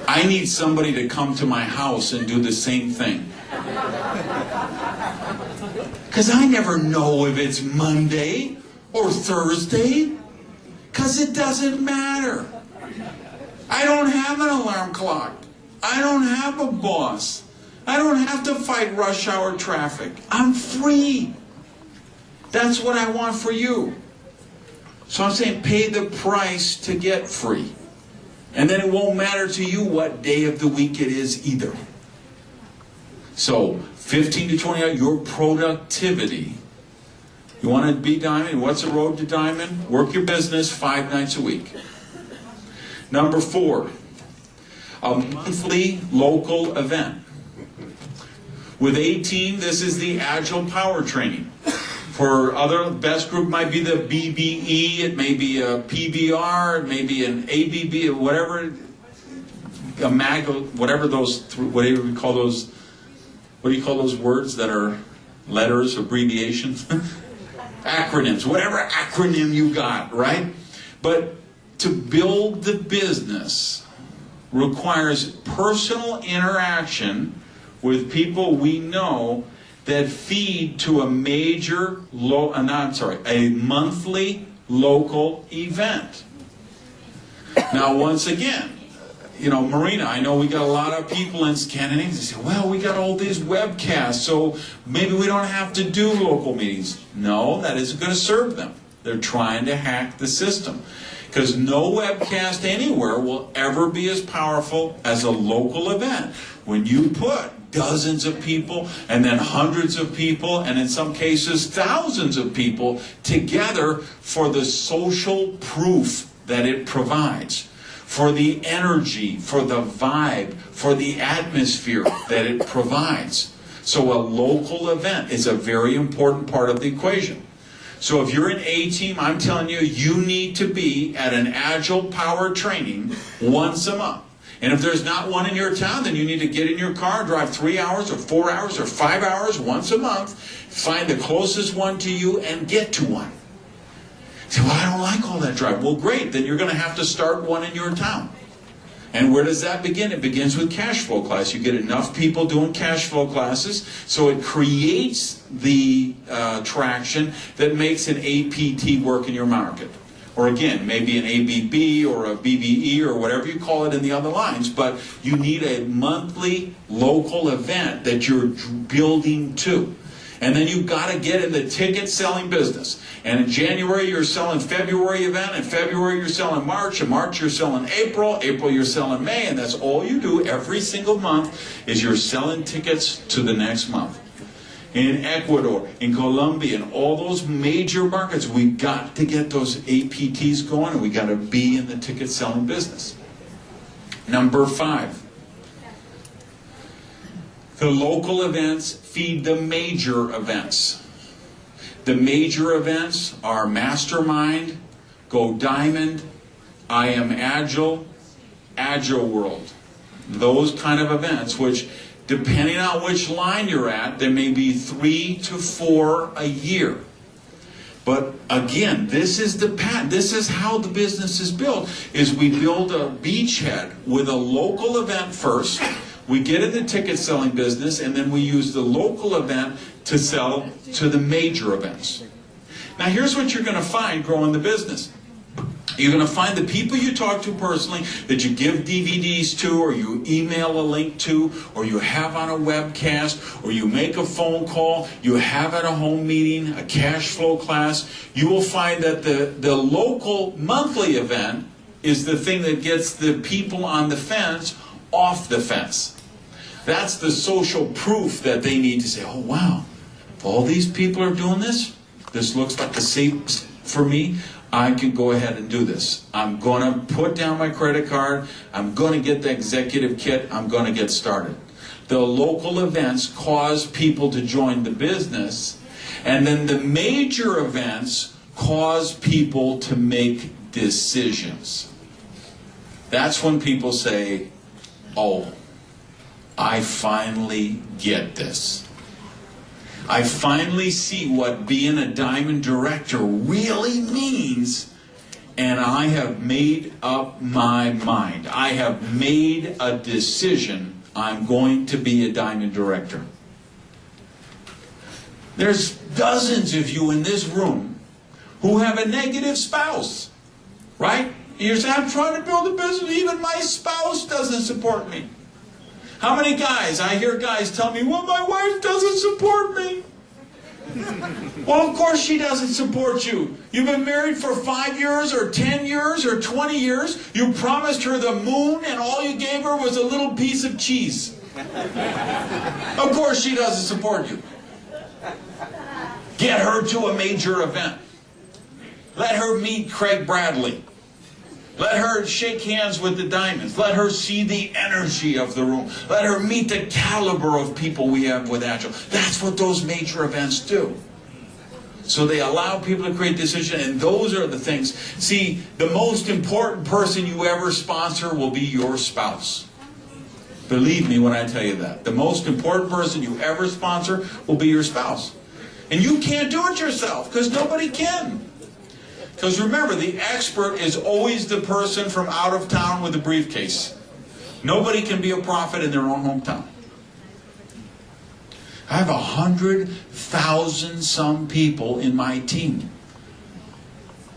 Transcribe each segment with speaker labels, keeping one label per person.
Speaker 1: I need somebody to come to my house and do the same thing. Because I never know if it's Monday or Thursday. Because it doesn't matter. I don't have an alarm clock. I don't have a boss. I don't have to fight rush hour traffic. I'm free. That's what I want for you. So I'm saying pay the price to get free. And then it won't matter to you what day of the week it is either. So 15 to 20 hours, your productivity. You want to be diamond? What's the road to diamond? Work your business 5 nights a week. Number 4, a monthly local event. With A-Team, this is the Agile Power Training. For other, best group might be the BBE, it may be a PBR, it may be an ABB, whatever, a MAG, whatever those, whatever we call those, what do you call those words that are letters, abbreviations? Acronyms, whatever acronym you got, right? But to build the business requires personal interaction with people we know that feed to a a monthly local event. Now, once again, you know, Marina, I know we got a lot of people in Scandinavia. They say, well, we got all these webcasts, so maybe we don't have to do local meetings. No, that isn't going to serve them. They're trying to hack the system. Because no webcast anywhere will ever be as powerful as a local event. When you put dozens of people, and then hundreds of people, and in some cases thousands of people together for the social proof that it provides, for the energy, for the vibe, for the atmosphere that it provides. So a local event is a very important part of the equation. So if you're an A-Team, I'm telling you, you need to be at an Agile Power Training once a month. And if there's not one in your town, then you need to get in your car, drive 3 hours or 4 hours or 5 hours once a month, find the closest one to you and get to one. You say, well, I don't like all that drive. Well, great, then you're going to have to start one in your town. And where does that begin? It begins with cash flow class. You get enough people doing cash flow classes, so it creates the traction that makes an APT work in your market. Or again, maybe an ABB or a BBE or whatever you call it in the other lines, but you need a monthly local event that you're building to. And then you've got to get in the ticket selling business. And in January you're selling February event, in February you're selling March, in March you're selling April, April you're selling May, and that's all you do every single month is you're selling tickets to the next month. In Ecuador, in Colombia, in all those major markets, we've got to get those APTs going, and we've got to be in the ticket selling business. Number 5. The local events feed the major events. The major events are Mastermind, Go Diamond, I Am Agile, Agile World. Those kind of events, which depending on which line you're at, there may be 3 to 4 a year. But again, this is the pattern. This is how the business is built, is we build a beachhead with a local event first. We get in the ticket selling business, and then we use the local event to sell to the major events. Now here's what you're going to find growing the business. You're going to find the people you talk to personally, that you give DVDs to, or you email a link to, or you have on a webcast, or you make a phone call, you have at a home meeting, a cash flow class. You will find that the local monthly event is the thing that gets the people on the fence off the fence. That's the social proof that they need to say, oh wow, if all these people are doing this, this looks like the safest for me. I can go ahead and do this. I'm going to put down my credit card. I'm going to get the executive kit. I'm going to get started. The local events cause people to join the business, and then the major events cause people to make decisions. That's when people say, oh, I finally get this. I finally see what being a diamond director really means and I have made up my mind. I have made a decision. I'm going to be a diamond director. There's dozens of you in this room who have a negative spouse, right? You're saying, I'm trying to build a business, even my spouse doesn't support me. How many guys, I hear guys tell me, well, my wife doesn't support me. Well, of course she doesn't support you. You've been married for 5 years or 10 years or 20 years. You promised her the moon and all you gave her was a little piece of cheese. Of course she doesn't support you. Get her to a major event. Let her meet Craig Bradley. Let her shake hands with the diamonds. Let her see the energy of the room. Let her meet the caliber of people we have with Agile. That's what those major events do. So they allow people to create decisions, and those are the things. See, the most important person you ever sponsor will be your spouse. Believe me when I tell you that. The most important person you ever sponsor will be your spouse. And you can't do it yourself, because nobody can. Because remember, the expert is always the person from out of town with a briefcase. Nobody can be a prophet in their own hometown. I have 100,000 some people in my team.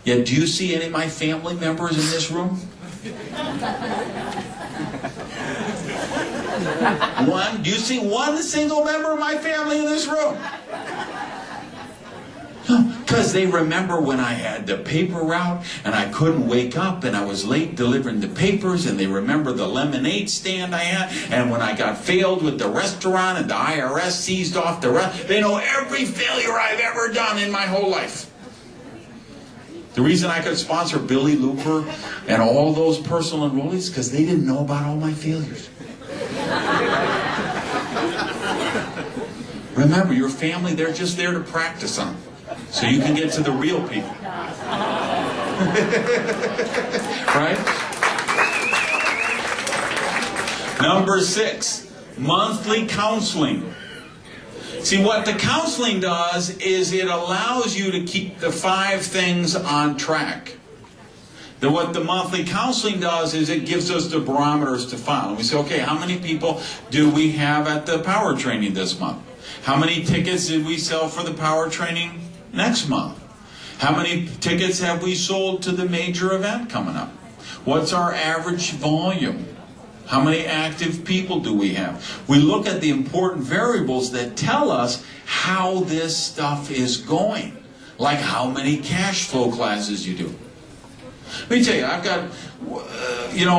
Speaker 1: Yet do you see any of my family members in this room? One? Do you see one single member of my family in this room? Because they remember when I had the paper route and I couldn't wake up and I was late delivering the papers, and they remember the lemonade stand I had, and when I got failed with the restaurant and the IRS seized off the restaurant. They know every failure I've ever done in my whole life. The reason I could sponsor Billy Looper and all those personal enrollees, because they didn't know about all my failures. Remember, your family, they're just there to practice on. So you can get to the real people. Right? Number 6, monthly counseling. See, what the counseling does is it allows you to keep the 5 things on track. What the monthly counseling does is it gives us the barometers to follow. And we say, okay, how many people do we have at the power training this month? How many tickets did we sell for the power training next month? How many tickets have we sold to the major event coming up? What's our average volume? How many active people do we have? We look at the important variables that tell us how this stuff is going. Like how many cash flow classes you do. Let me tell you, I've got,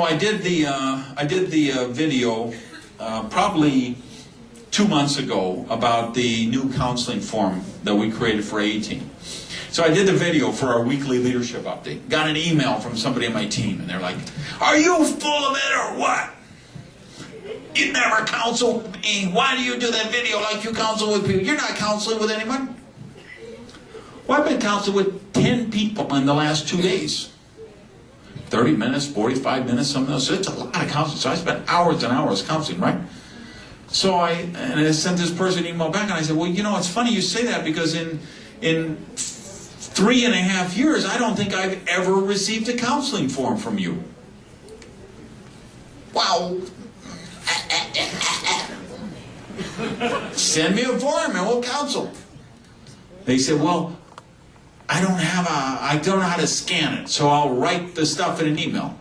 Speaker 1: I did the video probably 2 months ago about the new counseling form that we created for A-Team. So I did the video for our weekly leadership update. Got an email from somebody on my team, and they're like, "Are you full of it or what? You never counsel with me. Why do you do that video like you counsel with people? You're not counseling with anyone." Well, I've been counseling with 10 people in the last 2 days. 30 minutes, 45 minutes, some of those. So it's a lot of counseling. So I spent hours and hours counseling, right? So I sent this person an email back, and I said, well, it's funny you say that, because in 3.5 years, I don't think I've ever received a counseling form from you. Wow. Send me a form and we'll counsel. They said, well, I don't know how to scan it, so I'll write the stuff in an email.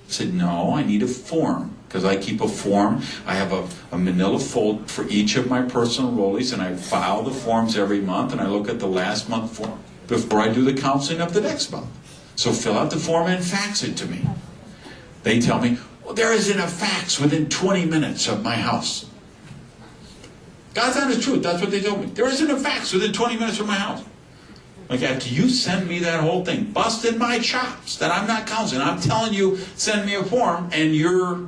Speaker 1: I said, no, I need a form, because I keep a form. I have a manila fold for each of my personal enrollees, and I file the forms every month, and I look at the last month form before I do the counseling of the next month. So fill out the form and fax it to me. They tell me, well, there isn't a fax within 20 minutes of my house. God's honest truth, that's what they told me. There isn't a fax within 20 minutes from my house. Like, after you send me that whole thing, busted my chops that I'm not counseling, I'm telling you, send me a form, and you're